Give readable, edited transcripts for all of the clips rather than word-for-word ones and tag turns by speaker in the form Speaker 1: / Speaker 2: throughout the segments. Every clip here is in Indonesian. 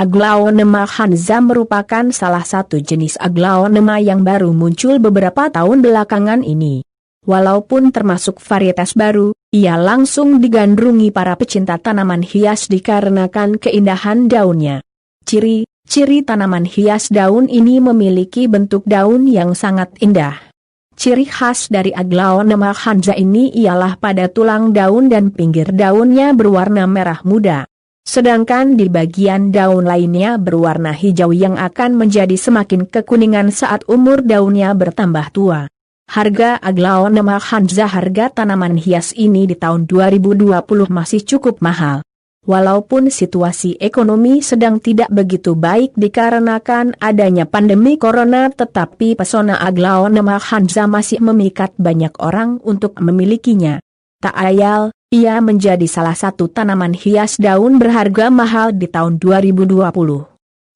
Speaker 1: Aglaonema hanza merupakan salah satu jenis aglaonema yang baru muncul beberapa tahun belakangan ini. Walaupun termasuk varietas baru, ia langsung digandrungi para pecinta tanaman hias dikarenakan keindahan daunnya. Ciri tanaman hias daun ini memiliki bentuk daun yang sangat indah. Ciri khas dari Aglaonema hanza ini ialah pada tulang daun dan pinggir daunnya berwarna merah muda. Sedangkan di bagian daun lainnya berwarna hijau yang akan menjadi semakin kekuningan saat umur daunnya bertambah tua. Harga Aglaonema hanza harga tanaman hias ini di tahun 2020 masih cukup mahal. Walaupun situasi ekonomi sedang tidak begitu baik dikarenakan adanya pandemi corona, tetapi pesona Aglaonema hanza masih memikat banyak orang untuk memilikinya. Tak ayal, ia menjadi salah satu tanaman hias daun berharga mahal di tahun 2020.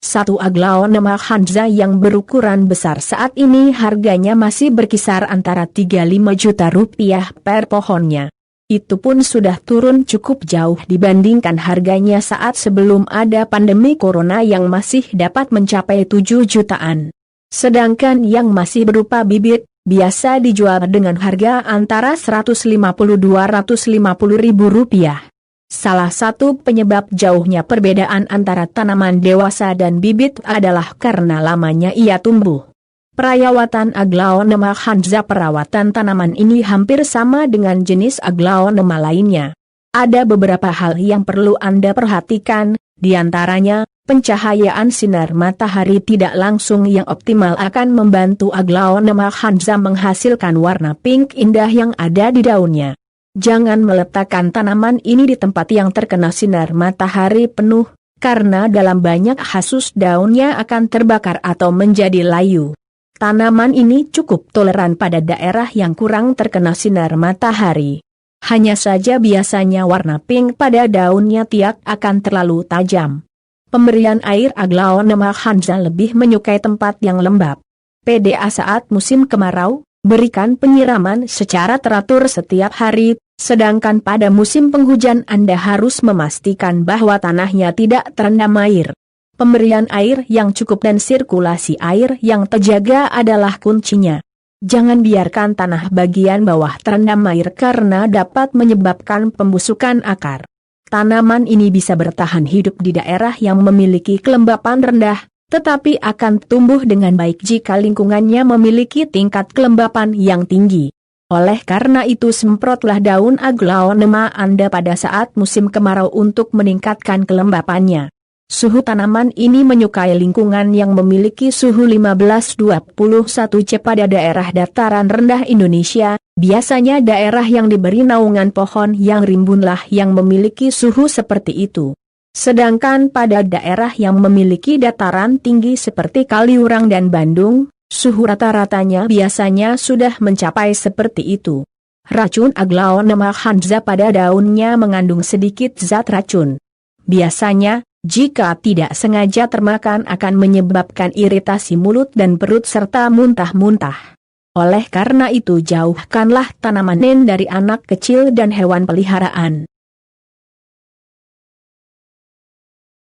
Speaker 1: Satu Aglaonema hanza yang berukuran besar saat ini harganya masih berkisar antara 35 juta rupiah per pohonnya. Itu pun sudah turun cukup jauh dibandingkan harganya saat sebelum ada pandemi corona yang masih dapat mencapai 7 jutaan. Sedangkan yang masih berupa bibit, biasa dijual dengan harga antara 150-250 ribu rupiah. Salah satu penyebab jauhnya perbedaan antara tanaman dewasa dan bibit adalah karena lamanya ia tumbuh. Perawatan Aglaonema hanza. Perawatan tanaman ini hampir sama dengan jenis Aglaonema lainnya. Ada beberapa hal yang perlu Anda perhatikan, diantaranya, pencahayaan sinar matahari tidak langsung yang optimal akan membantu Aglaonema hanza menghasilkan warna pink indah yang ada di daunnya. Jangan meletakkan tanaman ini di tempat yang terkena sinar matahari penuh, karena dalam banyak kasus daunnya akan terbakar atau menjadi layu. Tanaman ini cukup toleran pada daerah yang kurang terkena sinar matahari. Hanya saja biasanya warna pink pada daunnya tidak akan terlalu tajam. Pemberian air Aglaonema hanza lebih menyukai tempat yang lembab. PDA saat musim kemarau, berikan penyiraman secara teratur setiap hari, sedangkan pada musim penghujan Anda harus memastikan bahwa tanahnya tidak terendam air. Pemberian air yang cukup dan sirkulasi air yang terjaga adalah kuncinya. Jangan biarkan tanah bagian bawah terendam air karena dapat menyebabkan pembusukan akar. Tanaman ini bisa bertahan hidup di daerah yang memiliki kelembapan rendah, tetapi akan tumbuh dengan baik jika lingkungannya memiliki tingkat kelembapan yang tinggi. Oleh karena itu semprotlah daun Aglaonema Anda pada saat musim kemarau untuk meningkatkan kelembapannya. Suhu tanaman ini menyukai lingkungan yang memiliki suhu 15-21 C pada daerah dataran rendah Indonesia, biasanya daerah yang diberi naungan pohon yang rimbunlah yang memiliki suhu seperti itu. Sedangkan pada daerah yang memiliki dataran tinggi seperti Kaliurang dan Bandung, suhu rata-ratanya biasanya sudah mencapai seperti itu. Racun Aglaonema hanza pada daunnya mengandung sedikit zat racun. Biasanya, jika tidak sengaja termakan akan menyebabkan iritasi mulut dan perut serta muntah-muntah. Oleh karena itu jauhkanlah tanaman dari anak kecil dan hewan peliharaan.